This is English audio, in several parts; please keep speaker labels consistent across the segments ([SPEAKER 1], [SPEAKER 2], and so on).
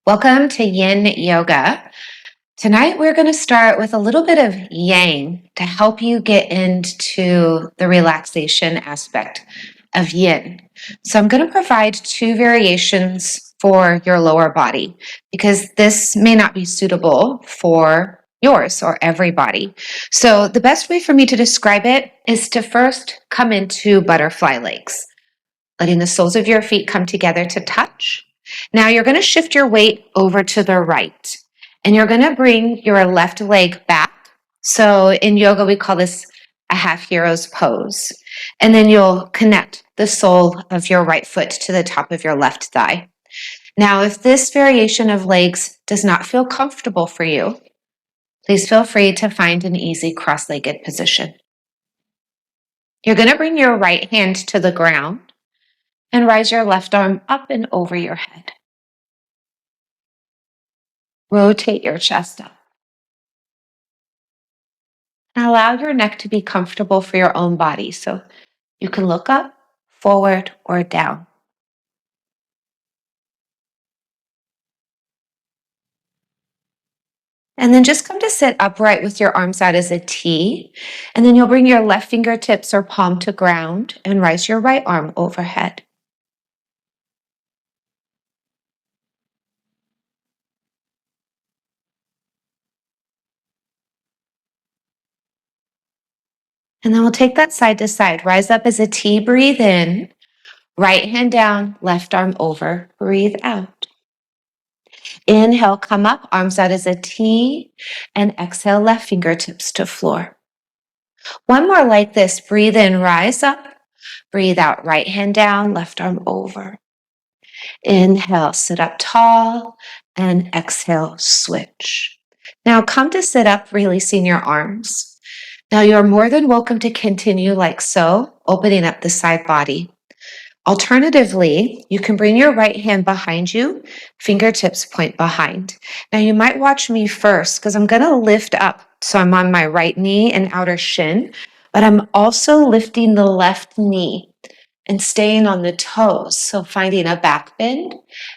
[SPEAKER 1] Welcome to Yin Yoga. Tonight, we're going to start with a little bit of Yang to help you get into the relaxation aspect of Yin. So, I'm going to provide two variations for your lower body because this may not be suitable for yours or everybody. So, the best way for me to describe it is to first come into butterfly legs, letting the soles of your feet come together to touch. Now you're going to shift your weight over to the right and you're going to bring your left leg back. So in yoga, we call this a half hero's pose. And then you'll connect the sole of your right foot to the top of your left thigh. Now, if this variation of legs does not feel comfortable for you, please feel free to find an easy cross-legged position. You're going to bring your right hand to the ground and rise your left arm up and over your head. Rotate your chest up. And allow your neck to be comfortable for your own body. So you can look up, forward, or down. And then just come to sit upright with your arms out as a T. And then you'll bring your left fingertips or palm to ground and rise your right arm overhead. And then we'll take that side to side. Rise up as a T, breathe in. Right hand down, left arm over, breathe out. Inhale, come up, arms out as a T, and exhale, left fingertips to floor. One more like this, breathe in, rise up, breathe out, right hand down, left arm over. Inhale, sit up tall, and exhale, switch. Now come to sit up, releasing your arms. Now you're more than welcome to continue like so, opening up the side body. Alternatively, you can bring your right hand behind you, fingertips point behind. Now you might watch me first because I'm going to lift up. So I'm on my right knee and outer shin, but I'm also lifting the left knee and staying on the toes. So finding a back bend,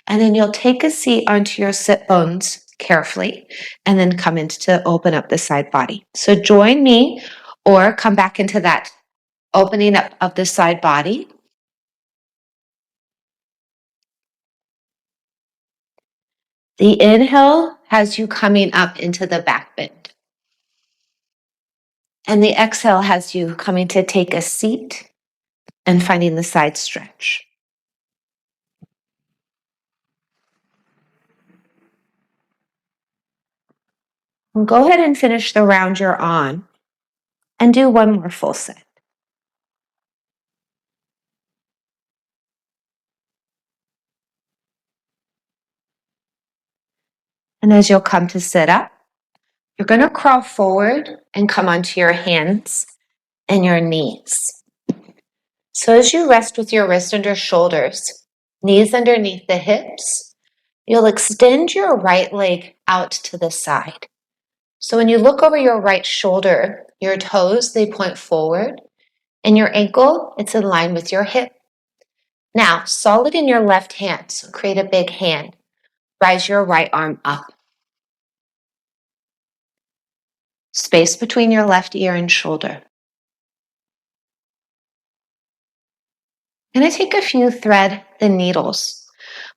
[SPEAKER 1] and then you'll take a seat onto your sit bones carefully and then come in to open up the side body. So join me or come back into that opening up of the side body. The inhale has you coming up into the back bend. And the exhale has you coming to take a seat and finding the side stretch. And go ahead and finish the round you're on and do one more full set. And as you'll come to sit up, you're going to crawl forward and come onto your hands and your knees. So as you rest with your wrist under shoulders, knees underneath the hips, you'll extend your right leg out to the side. So when you look over your right shoulder, your toes, they point forward, and your ankle, it's in line with your hip. Now, solid in your left hand, so create a big hand. Rise your right arm up. Space between your left ear and shoulder. I'm going to take a few thread the needles.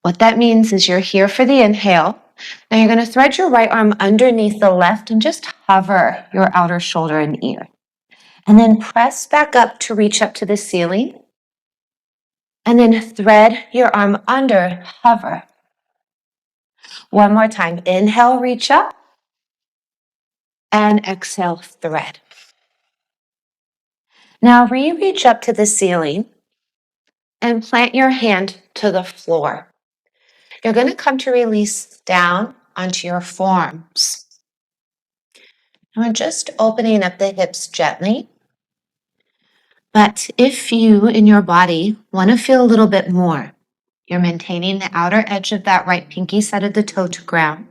[SPEAKER 1] What that means is you're here for the inhale. Now you're going to thread your right arm underneath the left and just hover your outer shoulder and ear. And then press back up to reach up to the ceiling. And then thread your arm under, hover. One more time. Inhale, reach up. And exhale, thread. Now reach up to the ceiling and plant your hand to the floor. You're going to come to release down onto your forearms. And we're just opening up the hips gently. But if you, in your body, want to feel a little bit more, you're maintaining the outer edge of that right pinky side of the toe to ground.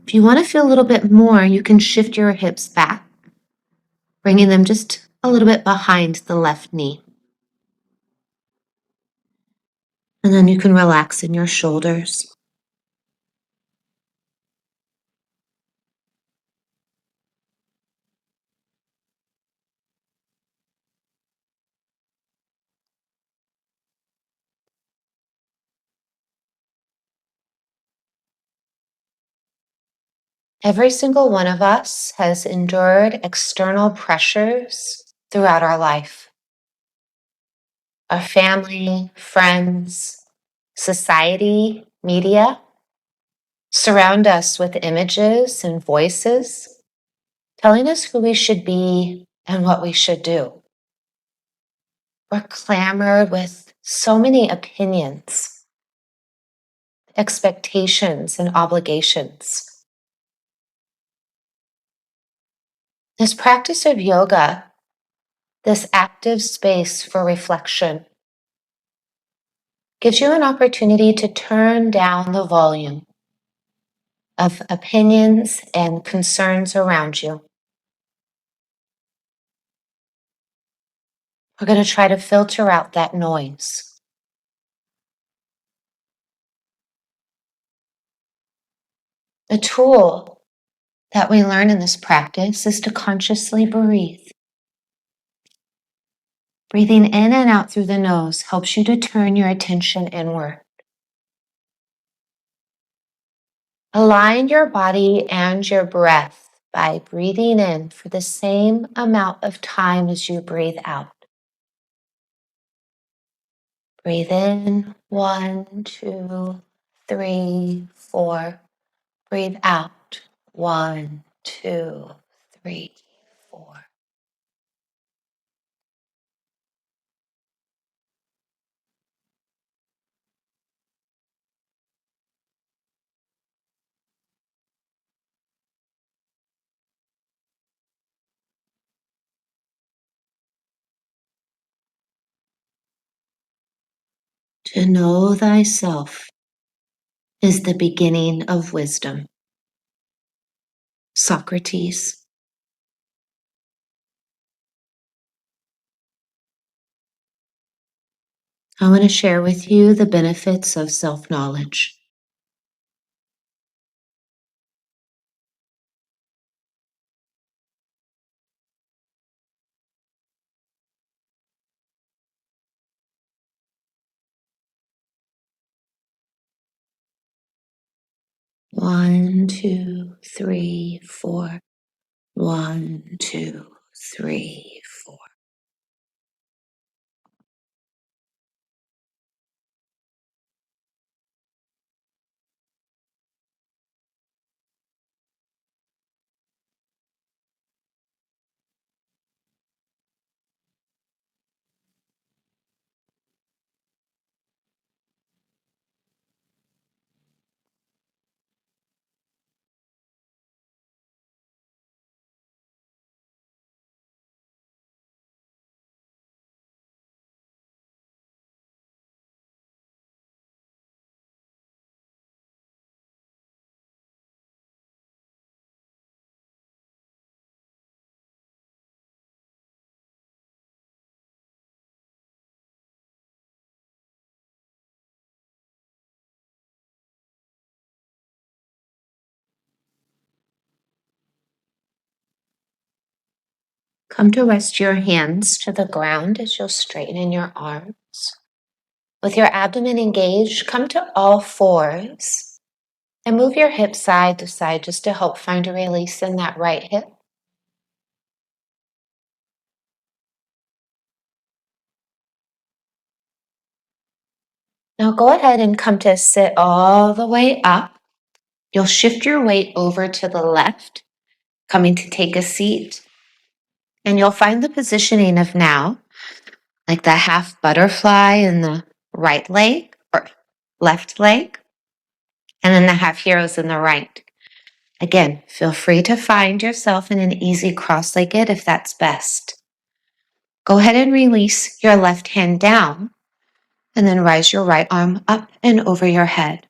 [SPEAKER 1] If you want to feel a little bit more, you can shift your hips back, bringing them just a little bit behind the left knee. And then you can relax in your shoulders. Every single one of us has endured external pressures throughout our life. Our family, friends, society, media surround us with images and voices telling us who we should be and what we should do. We're clamored with so many opinions, expectations, and obligations. This practice of yoga, this active space for reflection, gives you an opportunity to turn down the volume of opinions and concerns around you. We're going to try to filter out that noise. A tool that we learn in this practice is to consciously breathe. Breathing in and out through the nose helps you to turn your attention inward. Align your body and your breath by breathing in for the same amount of time as you breathe out. Breathe in, 1, 2, 3, 4. Breathe out, 1, 2, 3, 4. To know thyself is the beginning of wisdom. Socrates. I want to share with you the benefits of self-knowledge. One, two, three, four. 1, 2, 3, 4. Come to rest your hands to the ground as you'll straighten your arms. With your abdomen engaged, come to all fours and move your hips side to side just to help find a release in that right hip. Now go ahead and come to sit all the way up. You'll shift your weight over to the left, coming to take a seat. And you'll find the positioning of now, like the half butterfly in the right leg or left leg, and then the half heroes in the right. Again, feel free to find yourself in an easy cross-legged if that's best. Go ahead and release your left hand down, and then rise your right arm up and over your head.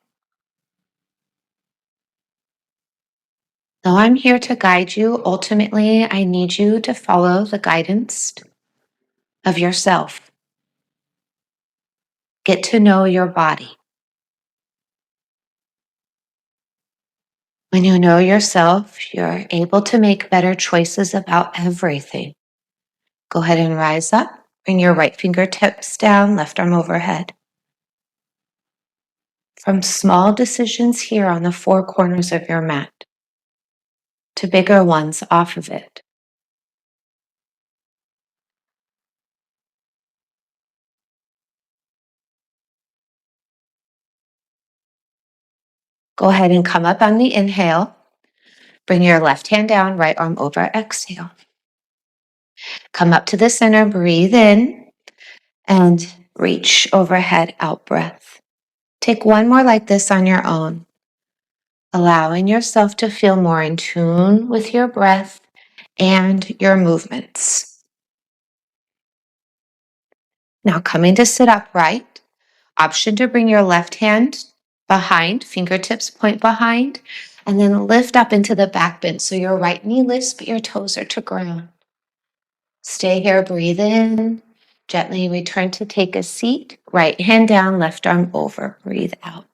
[SPEAKER 1] Though I'm here to guide you, ultimately, I need you to follow the guidance of yourself. Get to know your body. When you know yourself, you're able to make better choices about everything. Go ahead and rise up. Bring your right fingertips down, left arm overhead. From small decisions here on the four corners of your mat to bigger ones off of it. Go ahead and come up on the inhale. Bring your left hand down, right arm over, exhale. Come up to the center, breathe in, and reach overhead, out breath. Take one more like this on your own, allowing yourself to feel more in tune with your breath and your movements. Now coming to sit upright, option to bring your left hand behind, fingertips point behind, and then lift up into the back bend. So your right knee lifts, but your toes are to ground. Stay here, breathe in, gently return to take a seat, right hand down, left arm over, breathe out.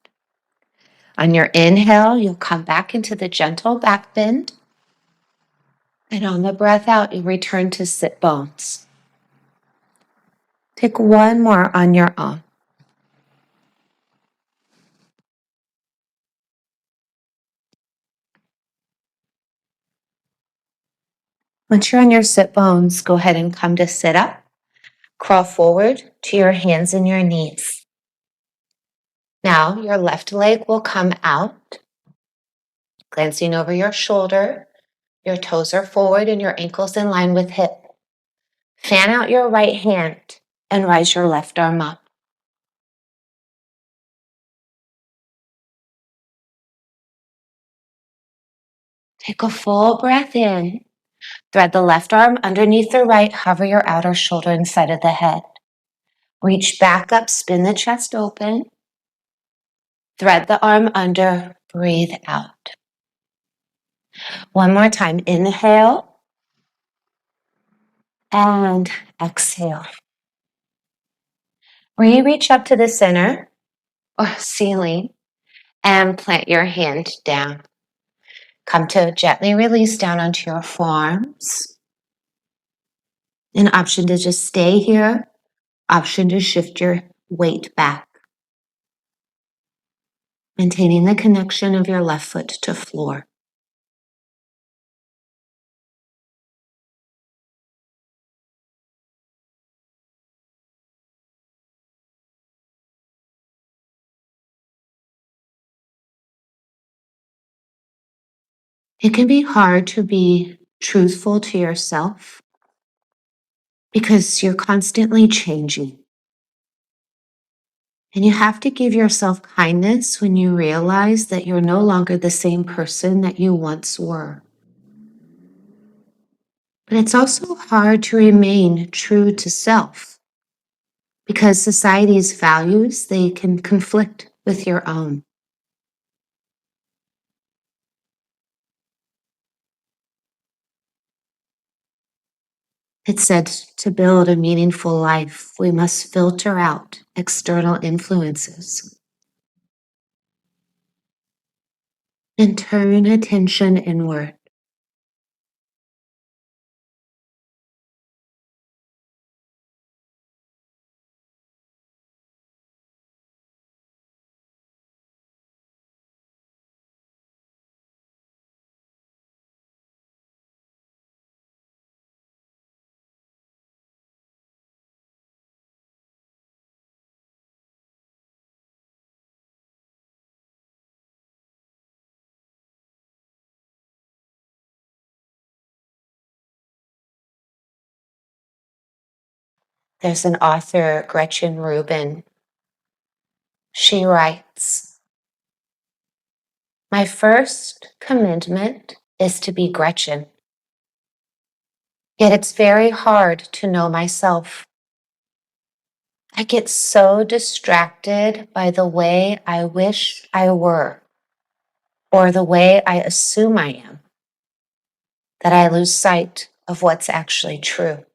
[SPEAKER 1] On your inhale, you'll come back into the gentle back bend. And on the breath out, you return to sit bones. Take one more on your own. Once you're on your sit bones, go ahead and come to sit up. Crawl forward to your hands and your knees. Now your left leg will come out, glancing over your shoulder. Your toes are forward and your ankles in line with hip. Fan out your right hand and rise your left arm up. Take a full breath in. Thread the left arm underneath the right. Hover your outer shoulder inside of the head. Reach back up, spin the chest open. Thread the arm under, breathe out. One more time, inhale and exhale. Reach up to the center or ceiling and plant your hand down. Come to gently release down onto your forearms. An option to just stay here, option to shift your weight back. Maintaining the connection of your left foot to floor. It can be hard to be truthful to yourself because you're constantly changing. And you have to give yourself kindness when you realize that you're no longer the same person that you once were. But it's also hard to remain true to self because society's values, they can conflict with your own. It said to build a meaningful life, we must filter out external influences and turn attention inward. There's an author, Gretchen Rubin. She writes, "My first commitment is to be Gretchen. Yet it's very hard to know myself. I get so distracted by the way I wish I were, or the way I assume I am, that I lose sight of what's actually true."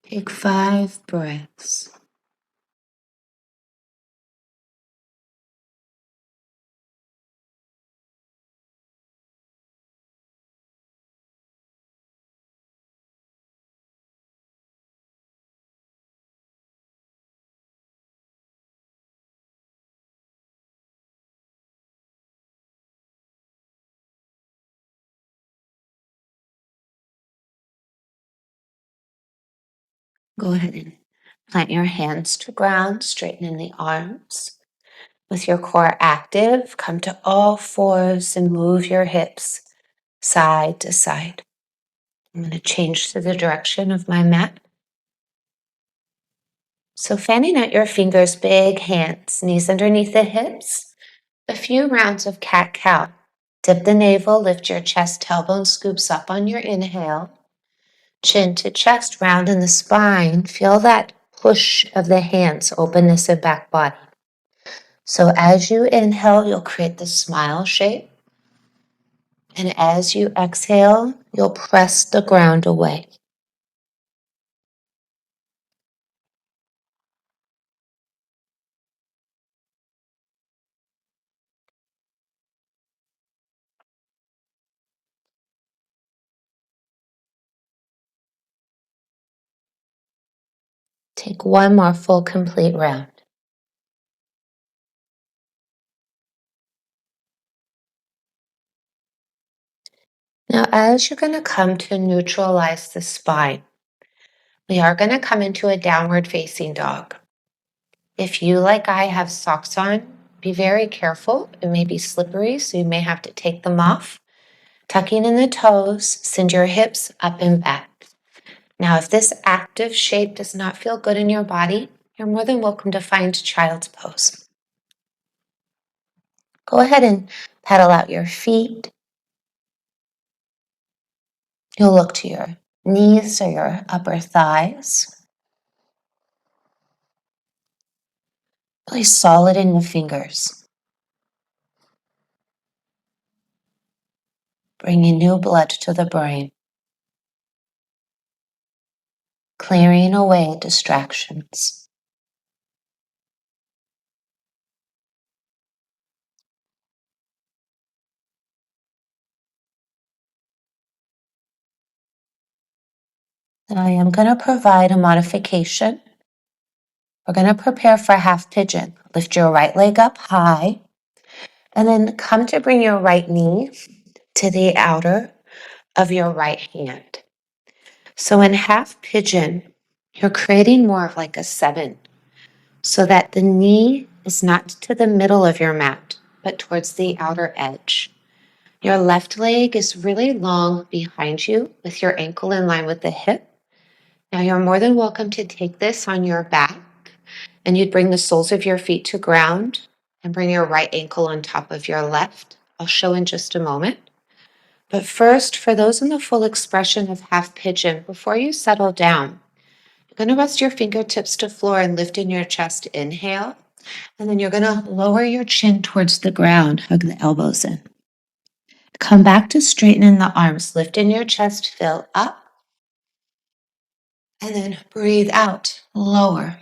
[SPEAKER 1] Take 5 breaths. Go ahead and plant your hands to ground, straightening the arms. With your core active, come to all fours and move your hips side to side. I'm going to change to the direction of my mat. So fanning out your fingers, big hands, knees underneath the hips. A few rounds of cat-cow. Dip the navel, lift your chest, tailbone scoops up on your inhale. Chin to chest, round in the spine. Feel that push of the hands, openness of back body. So as you inhale, you'll create the smile shape. And as you exhale, you'll press the ground away. Take one more full, complete round. Now, as you're going to come to neutralize the spine, we are going to come into a downward facing dog. If you, like I, have socks on, be very careful. It may be slippery, so you may have to take them off. Tucking in the toes, send your hips up and back. Now, if this active shape does not feel good in your body, you're more than welcome to find child's pose. Go ahead and pedal out your feet. You'll look to your knees or your upper thighs. Really solid in your fingers. Bringing new blood to the brain. Clearing away distractions. I am going to provide a modification. We're going to prepare for half pigeon. Lift your right leg up high and then come to bring your right knee to the outer of your right hand. So in half pigeon, you're creating more of like a 7 so that the knee is not to the middle of your mat, but towards the outer edge. Your left leg is really long behind you with your ankle in line with the hip. Now you're more than welcome to take this on your back and you'd bring the soles of your feet to ground and bring your right ankle on top of your left. I'll show in just a moment. But first, for those in the full expression of half pigeon, before you settle down, you're going to rest your fingertips to floor and lift in your chest. Inhale. And then you're going to lower your chin towards the ground. Hug the elbows in. Come back to straightening the arms. Lift in your chest. Fill up. And then breathe out. Lower.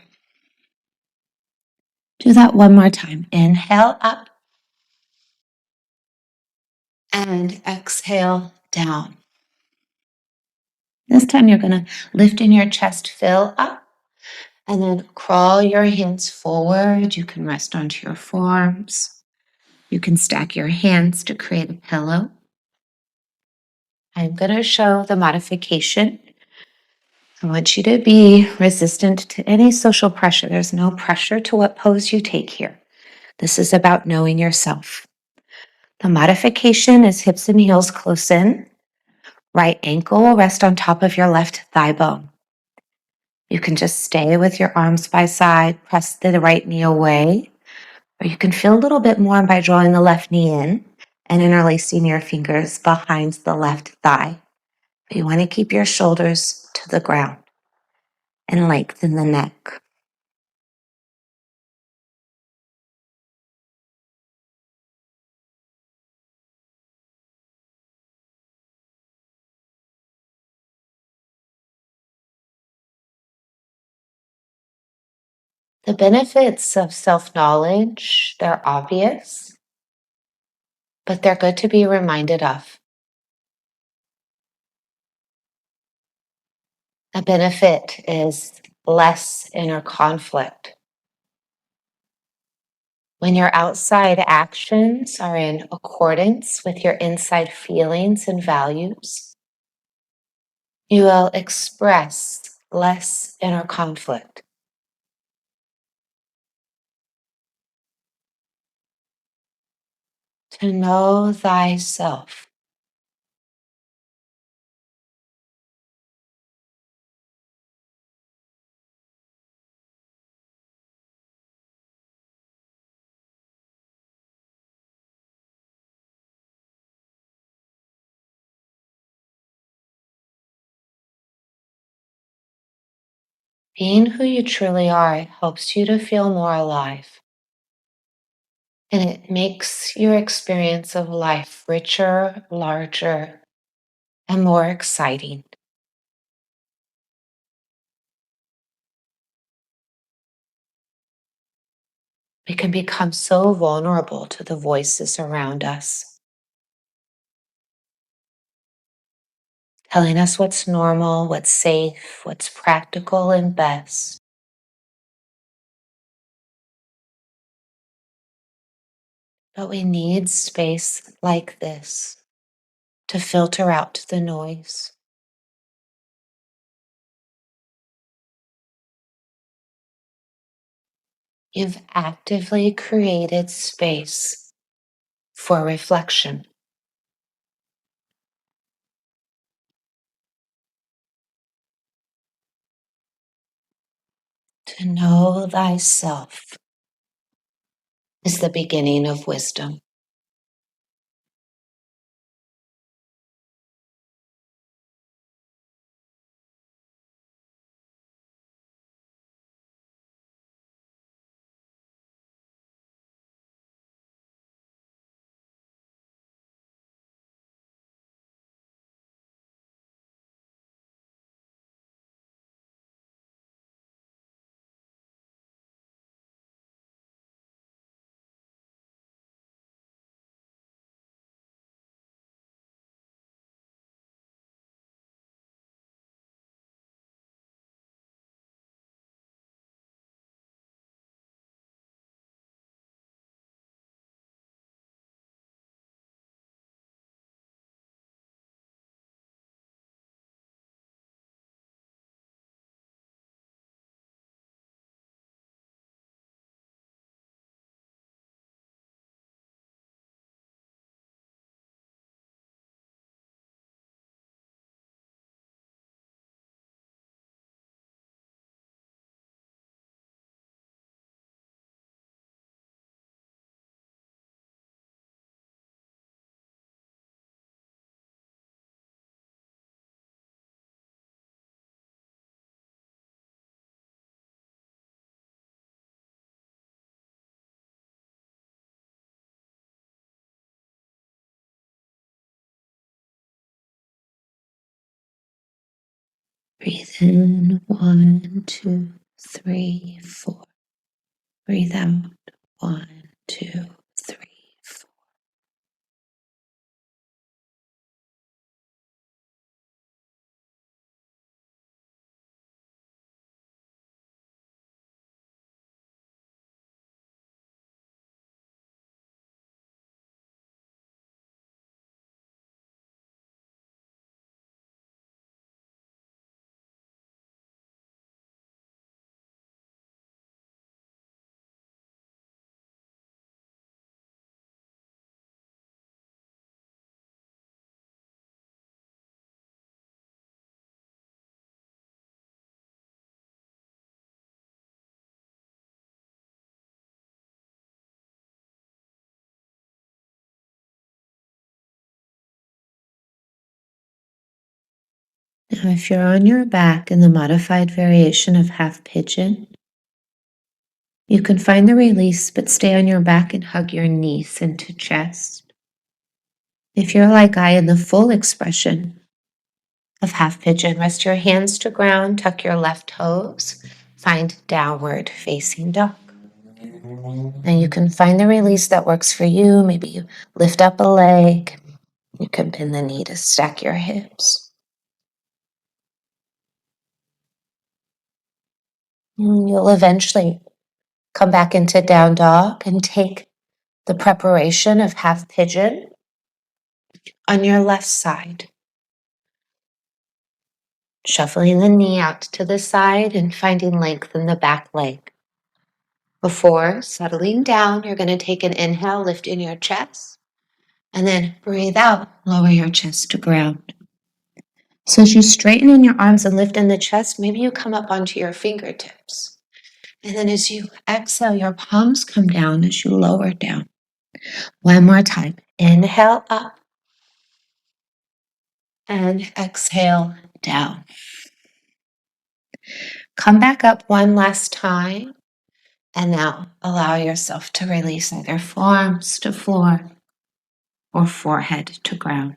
[SPEAKER 1] Do that one more time. Inhale up. And exhale down. This time you're going to lift in your chest. Fill up. And then crawl your hands forward. You can rest onto your forearms. You can stack your hands to create a pillow. I'm going to show the modification. I want you to be resistant to any social pressure. There's no pressure to what pose you take here. This is about knowing yourself. The modification is hips and heels close in. Right ankle will rest on top of your left thigh bone. You can just stay with your arms by side, press the right knee away, or you can feel a little bit more by drawing the left knee in and interlacing your fingers behind the left thigh. But you want to keep your shoulders to the ground and lengthen the neck. The benefits of self-knowledge, they're obvious, but they're good to be reminded of. A benefit is less inner conflict. When your outside actions are in accordance with your inside feelings and values, you will express less inner conflict. To know thyself. Being who you truly are helps you to feel more alive. And it makes your experience of life richer, larger, and more exciting. We can become so vulnerable to the voices around us, telling us what's normal, what's safe, what's practical and best. But we need space like this to filter out the noise. You've actively created space for reflection, to know thyself is the beginning of wisdom. Breathe in, 1, 2, 3, 4. Breathe out, 1, 2, 3, 4. Now, if you're on your back in the modified variation of half pigeon, you can find the release, but stay on your back and hug your knees into chest. If you're like I in the full expression of half pigeon, rest your hands to ground, tuck your left toes, find downward facing dog. And you can find the release that works for you. Maybe you lift up a leg. You can bend the knee to stack your hips. And you'll eventually come back into down dog and take the preparation of half pigeon on your left side. Shuffling the knee out to the side and finding length in the back leg. Before settling down, you're going to take an inhale, lift in your chest, and then breathe out, lower your chest to ground. So as you straighten in your arms and lift in the chest, maybe you come up onto your fingertips. And then as you exhale, your palms come down as you lower down. One more time. Inhale up and exhale down. Come back up one last time. And now allow yourself to release either forearms to floor or forehead to ground.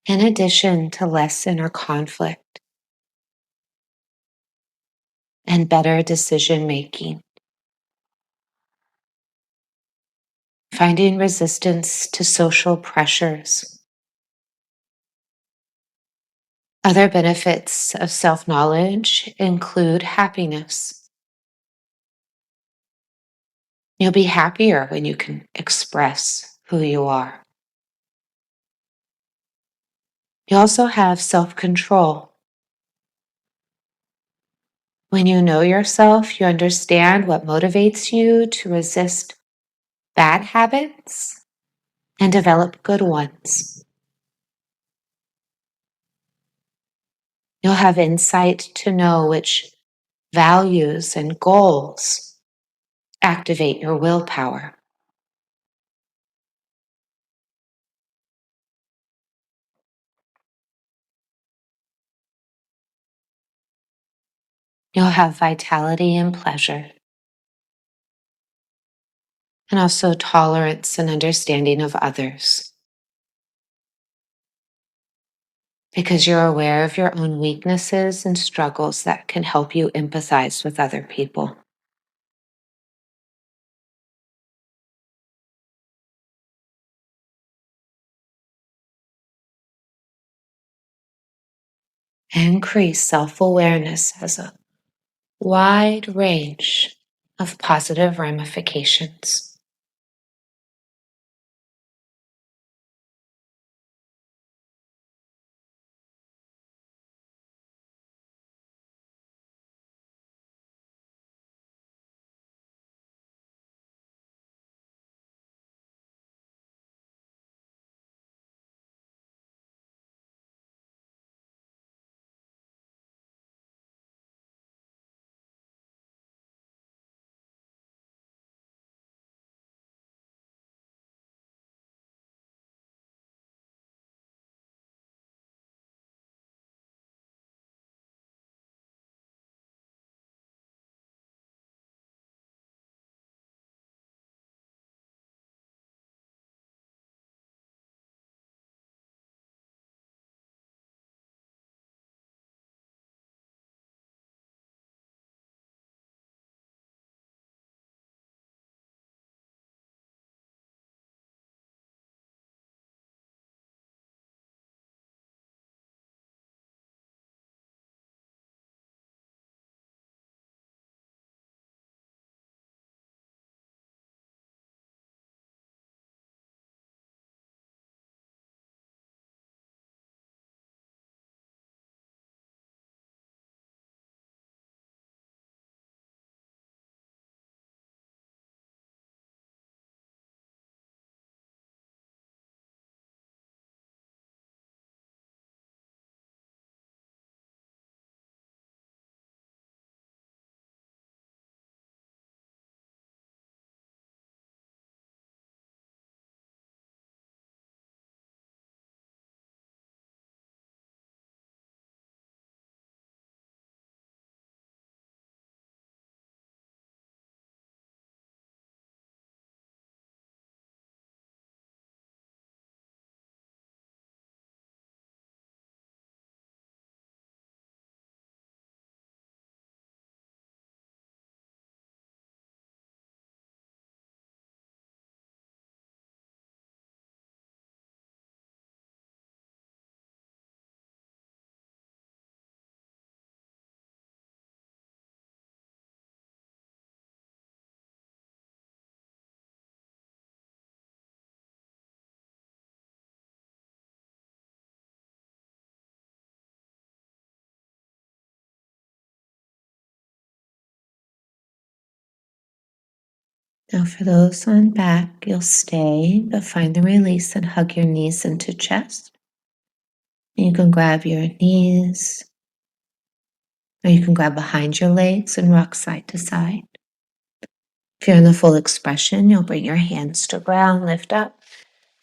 [SPEAKER 1] In addition to less inner conflict and better decision making, finding resistance to social pressures. Other benefits of self-knowledge include happiness. You'll be happier when you can express who you are. You also have self-control. When you know yourself, you understand what motivates you to resist bad habits and develop good ones. You'll have insight to know which values and goals activate your willpower. You'll have vitality and pleasure, and also tolerance and understanding of others. Because you're aware of your own weaknesses and struggles that can help you empathize with other people. Increased self-awareness has a wide range of positive ramifications. Now for those on back, you'll stay, but find the release and hug your knees into chest. And you can grab your knees, or you can grab behind your legs and rock side to side. If you're in the full expression, you'll bring your hands to ground, lift up,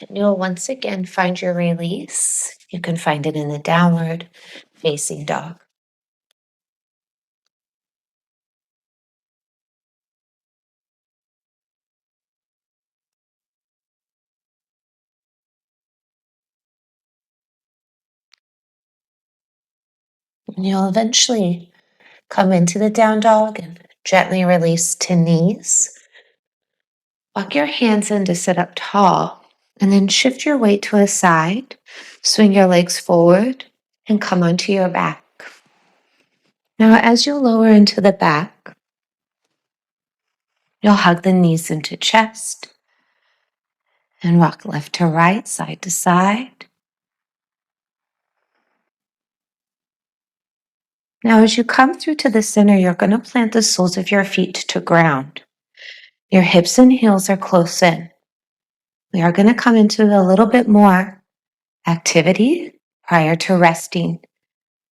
[SPEAKER 1] and you'll once again find your release. You can find it in the downward facing dog. And you'll eventually come into the down dog and gently release to knees. Walk your hands in to sit up tall, and then shift your weight to a side. Swing your legs forward and come onto your back. Now, as you lower into the back, you'll hug the knees into chest and rock left to right, side to side. Now, as you come through to the center, you're going to plant the soles of your feet to ground. Your hips and heels are close in. We are going to come into a little bit more activity prior to resting.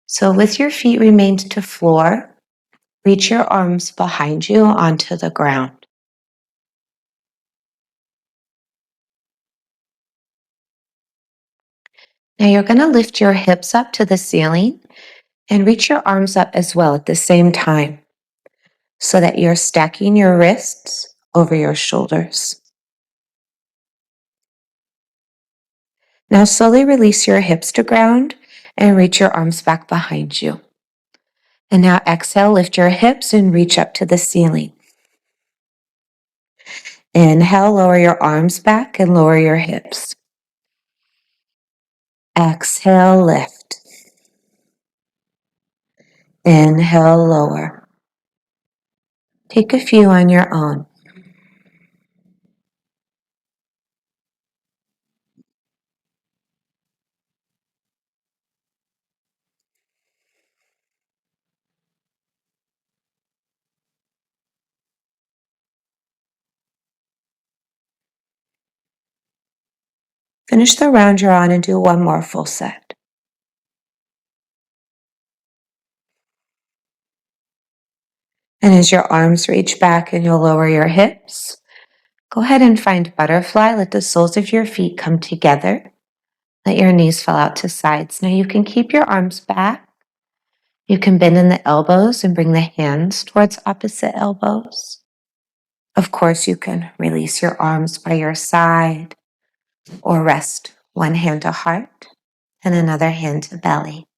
[SPEAKER 1] So with your feet remained to floor, reach your arms behind you onto the ground. Now you're going to lift your hips up to the ceiling and reach your arms up as well at the same time so that you're stacking your wrists over your shoulders. Now slowly release your hips to ground and reach your arms back behind you. And now exhale, lift your hips and reach up to the ceiling. Inhale, lower your arms back and lower your hips. Exhale, lift. Inhale, lower. Take a few on your own. Finish the round you're on and do one more full set. And as your arms reach back and you'll lower your hips, go ahead and find butterfly. Let the soles of your feet come together. Let your knees fall out to sides. Now you can keep your arms back. You can bend in the elbows and bring the hands towards opposite elbows. Of course, you can release your arms by your side or rest one hand to heart and another hand to belly.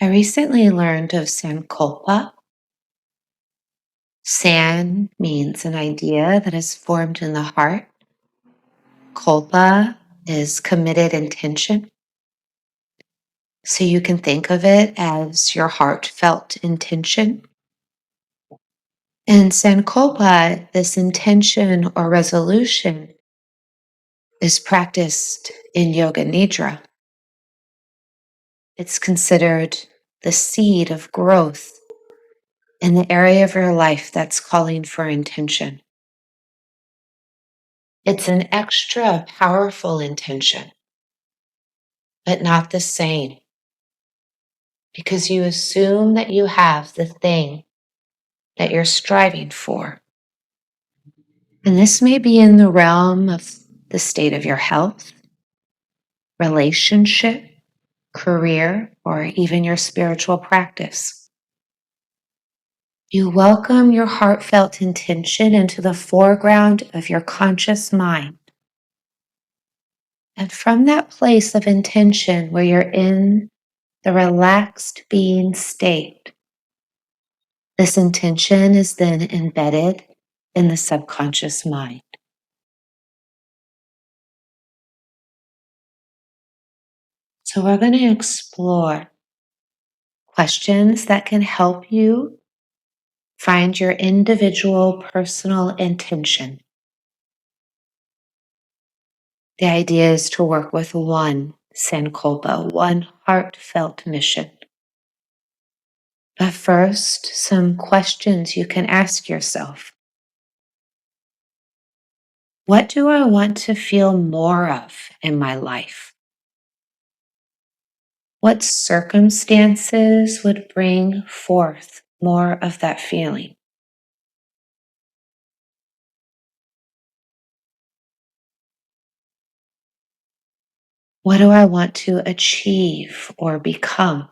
[SPEAKER 1] I recently learned of Sankalpa. San means an idea that is formed in the heart. Kalpa is committed intention. So you can think of it as your heartfelt intention. And Sankalpa, this intention or resolution, is practiced in Yoga Nidra. It's considered the seed of growth in the area of your life that's calling for intention. It's an extra powerful intention, but not the same, because you assume that you have the thing that you're striving for. And this may be in the realm of the state of your health, relationship, career, or even your spiritual practice. You welcome your heartfelt intention into the foreground of your conscious mind. And from that place of intention where you're in the relaxed being state, this intention is then embedded in the subconscious mind. So we're going to explore questions that can help you find your individual personal intention. The idea is to work with one sankalpa, one heartfelt mission. But first, some questions you can ask yourself. What do I want to feel more of in my life? What circumstances would bring forth more of that feeling? What do I want to achieve or become?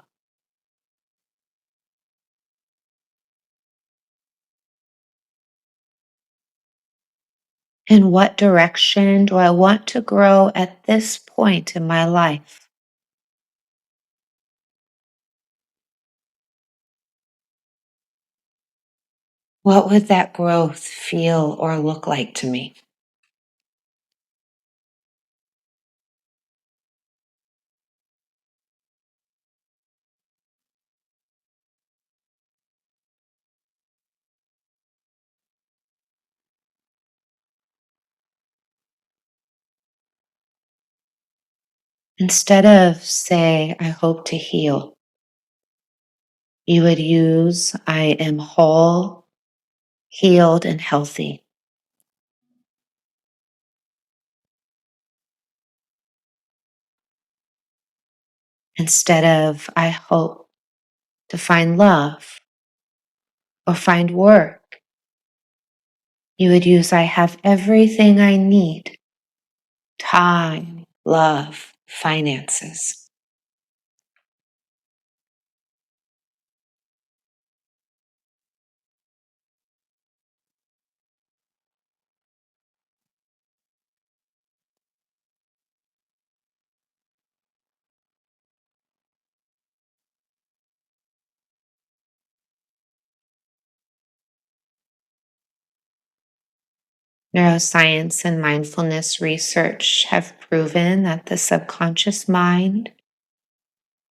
[SPEAKER 1] In what direction do I want to grow at this point in my life? What would that growth feel or look like to me? Instead of say, I hope to heal, you would use, I am whole, healed, and healthy. Instead of, I hope to find love or find work, you would use, I have everything I need: time, love, finances. Neuroscience and mindfulness research have proven that the subconscious mind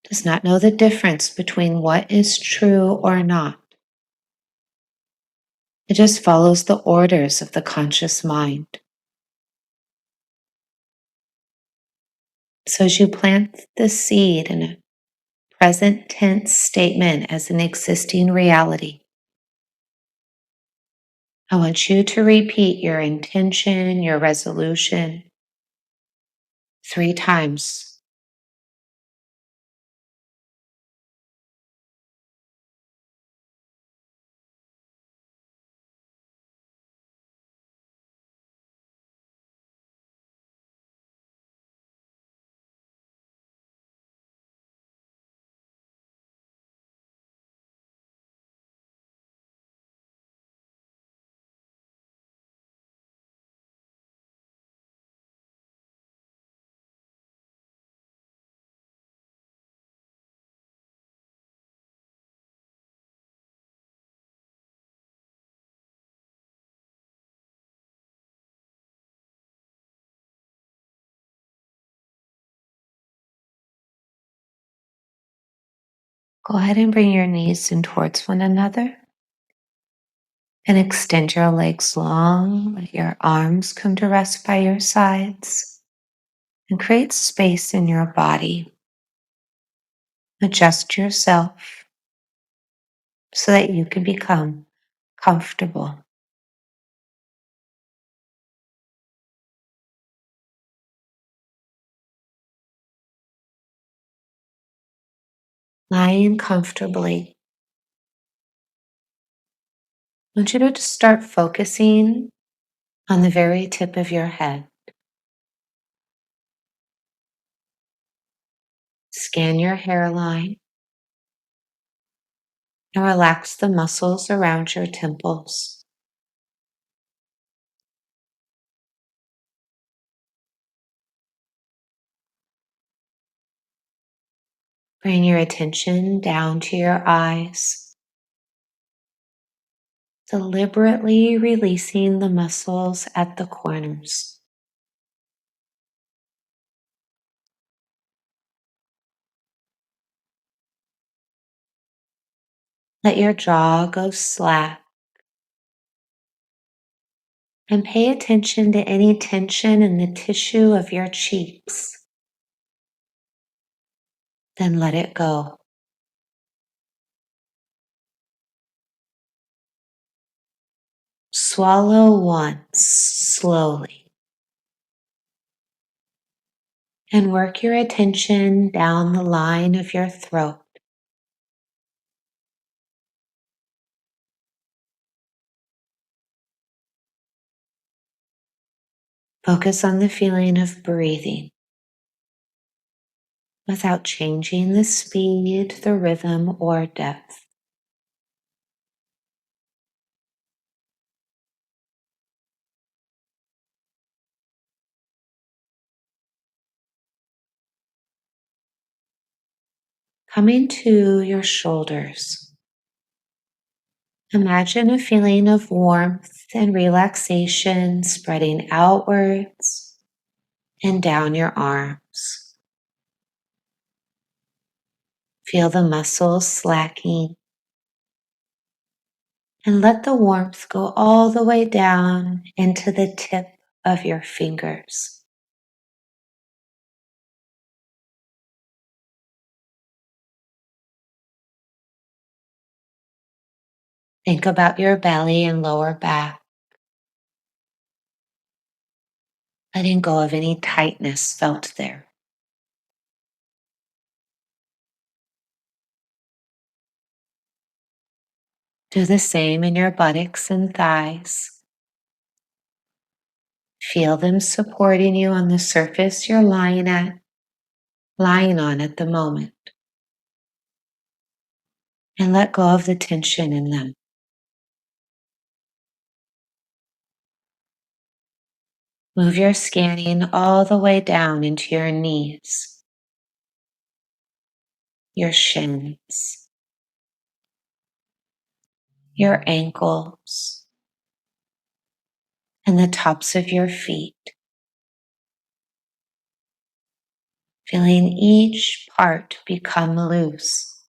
[SPEAKER 1] does not know the difference between what is true or not. It just follows the orders of the conscious mind. So as you plant the seed in a present tense statement as an existing reality, I want you to repeat your intention, your resolution 3 times. Go ahead and bring your knees in towards one another and extend your legs long. Let your arms come to rest by your sides and create space in your body. Adjust yourself so that you can become comfortable. Lying comfortably, I want you to just start focusing on the very tip of your head. Scan your hairline and relax the muscles around your temples. Bring your attention down to your eyes, deliberately releasing the muscles at the corners. Let your jaw go slack and pay attention to any tension in the tissue of your cheeks. Then let it go. Swallow once slowly and work your attention down the line of your throat. Focus on the feeling of breathing without changing the speed, the rhythm, or depth. Coming to your shoulders, imagine a feeling of warmth and relaxation spreading outwards and down your arms. Feel the muscles slacking and let the warmth go all the way down into the tip of your fingers. Think about your belly and lower back, letting go of any tightness felt there. Do the same in your buttocks and thighs. Feel them supporting you on the surface you're lying on at the moment. And let go of the tension in them. Move your scanning all the way down into your knees, your shins, your ankles, and the tops of your feet. Feeling each part become loose.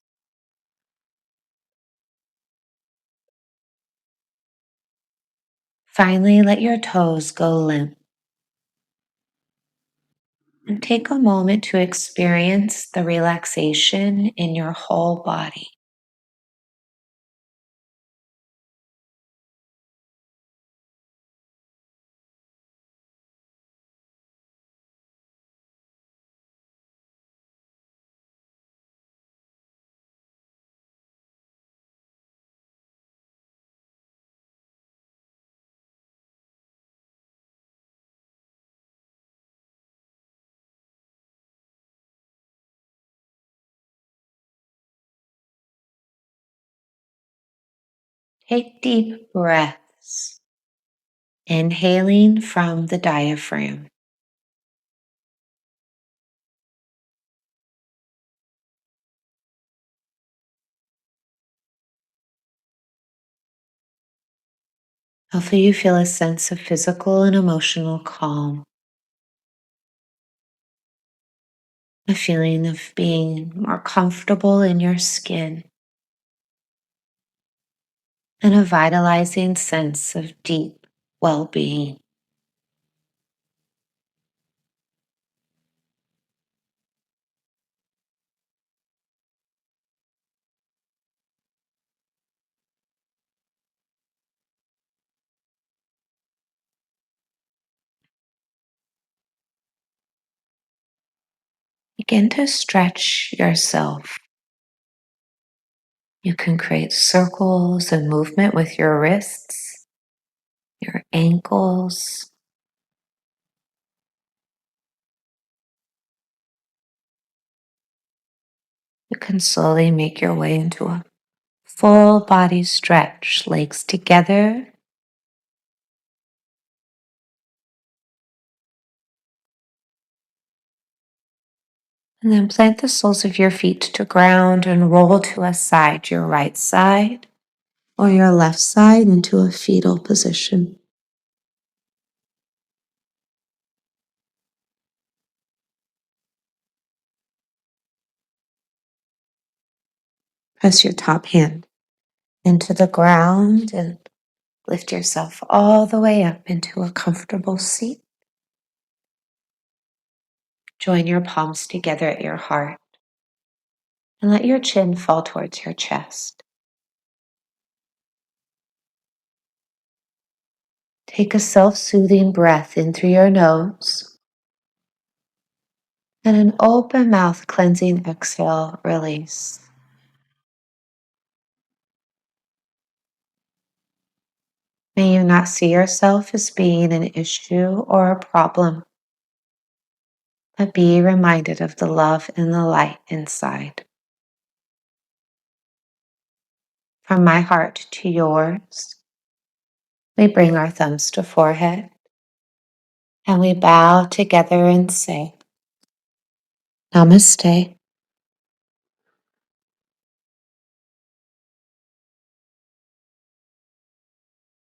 [SPEAKER 1] Finally, let your toes go limp. And take a moment to experience the relaxation in your whole body. Take deep breaths, inhaling from the diaphragm. Hopefully you feel a sense of physical and emotional calm, a feeling of being more comfortable in your skin, and a vitalizing sense of deep well-being. Begin to stretch yourself. You can create circles and movement with your wrists, your ankles. You can slowly make your way into a full body stretch, legs together. And then plant the soles of your feet to ground and roll to a side, your right side or your left side into a fetal position. Press your top hand into the ground and lift yourself all the way up into a comfortable seat. Join your palms together at your heart and let your chin fall towards your chest. Take a self-soothing breath in through your nose and an open mouth cleansing exhale, release. May you not see yourself as being an issue or a problem, but be reminded of the love and the light inside. From my heart to yours, we bring our thumbs to forehead and we bow together and say, Namaste.